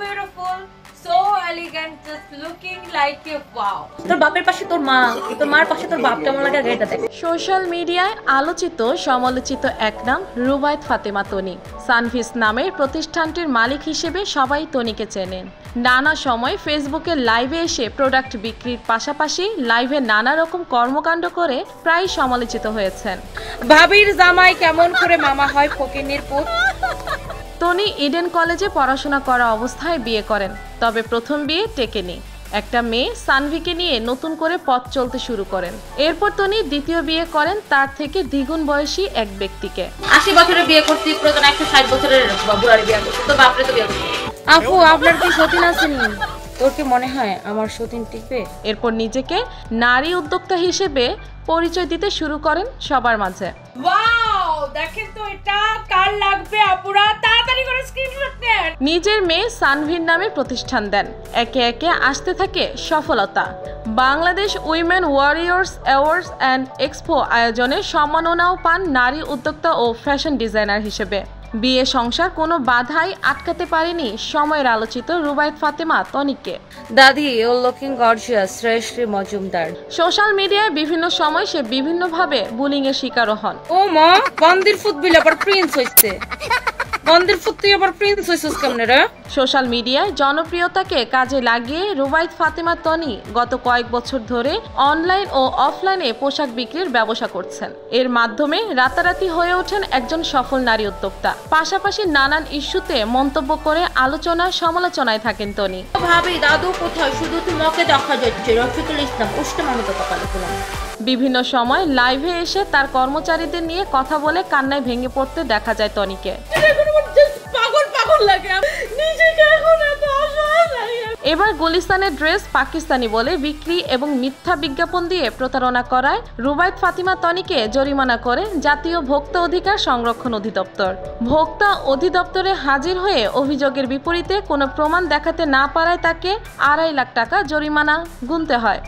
beautiful, so elegant, just looking like a wow. তোর বাপের পাশে তোর মা, তোর মার পাশে তোর বাপ কেমন লাগে এটা দেখ। সোশ্যাল মিডিয়ায় আলোচিত সমালোচিত এক নাম রুবায়েত ফাতেমা তনি। সানভিস নামের প্রতিষ্ঠানটির মালিক হিসেবে সবাই তনিকে চেনেন। নানা সময় ফেসবুকে লাইভে এসে প্রোডাক্ট বিক্রির পাশাপাশি লাইভে নানা রকম কর্মকাণ্ড করে প্রায় সমালোচিত হয়েছেন। ভাবির জামাই কেমন করে মামা হয় ফকিন্নির পুত। তনি ইডেন কলেজে পড়াশোনা করা অবস্থায় বিয়ে করেন, তবে প্রথম বিয়ে টেকেনি। একটা মেয়ে সানভিকে নিয়ে নতুন করে পথ চলতে শুরু করেন। এরপর তনি দ্বিতীয় বিয়ে করেন তার থেকে দ্বিগুণ বয়সী এক ব্যক্তিকে। 80 বছরে বিয়ে করছি, প্রয়োজন 160 বছরের বুড়ার বিয়ে করছি, তো বাপরে তো বিয়ে করছি। আপু আপনার কি সতীন আসেনি? তোর কি মনে হয় আমার সতীন টিকবে? এরপর নিজেকে নারী উদ্যোক্তা হিসেবে পরিচয় দিতে শুরু করেন সবার মাঝে। ওয়াও, দেখেন তো এটা কার লাগবে আপুরা, তাড়াতাড়ি করে স্ক্রিনশট নেন। নিজের মেয়ে সানভির নামে প্রতিষ্ঠান দেন। একে একে আসতে থাকে সফলতা। Bangladesh women Warriors awards and expo আয়োজনে সম্মাননাও পান নারী উদ্যোক্তা ও ফ্যাশন ডিজাইনার হিসেবে। বিয়ে সংসার কোনো বাধাই আটকাতে পারেনি সময়ের আলোচিত রুবায়েত ফাতেমা তনিকে। দাদি ও looking gorgeous Shreyashree Majumdar. Social মিডিয়ায় বিভিন্ন সময় সে বিভিন্নভাবে বুলিং এর শিকারও হন। ও মা, বন্দির ফুট বিল আবার প্রিন্স হইছে। বন্দির ফুট তুই আবার প্রিন্স হইছিস কেমনে রে? সোশ্যাল মিডিয়ায় জনপ্রিয়তাকে কাজে লাগিয়ে রুবায়েত ফাতেমা তনি গত কয়েক বছর ধরে অনলাইন ও অফলাইনে পোশাক বিক্রির ব্যবসা করছেন। এর মাধ্যমে রাতারাতি হয়ে ওঠেন একজন সফল নারী উদ্যোক্তা। পাশাপাশি নানান ইস্যুতে মন্তব্য করে আলোচনা সমালোচনায় থাকেন তনি। ভাবি দাদু কোথায়? শুধু তোমাকে দেখা যাচ্ছে। রফিকুল ইসলাম উষ্ণমানত কপালে ফুলাম। বিভিন্ন সময় লাইভে এসে তার কর্মচারীদের নিয়ে কথা বলে কান্নায় ভেঙে পড়তে দেখা যায় তনিকে। এবার গুলিস্তানের ড্রেস পাকিস্তানি বলে বিক্রি এবং মিথ্যা বিজ্ঞাপন দিয়ে প্রতারণা করায় রুবায়েত ফাতেমা তনিকে জরিমানা করে জাতীয় ভোক্তা অধিকার সংরক্ষণ অধিদপ্তর। ভোক্তা অধিদপ্তরে হাজির হয়ে অভিযোগের বিপরীতে কোনো প্রমাণ দেখাতে না পারায় তাকে 2.5 লাখ টাকা জরিমানা গুনতে হয়।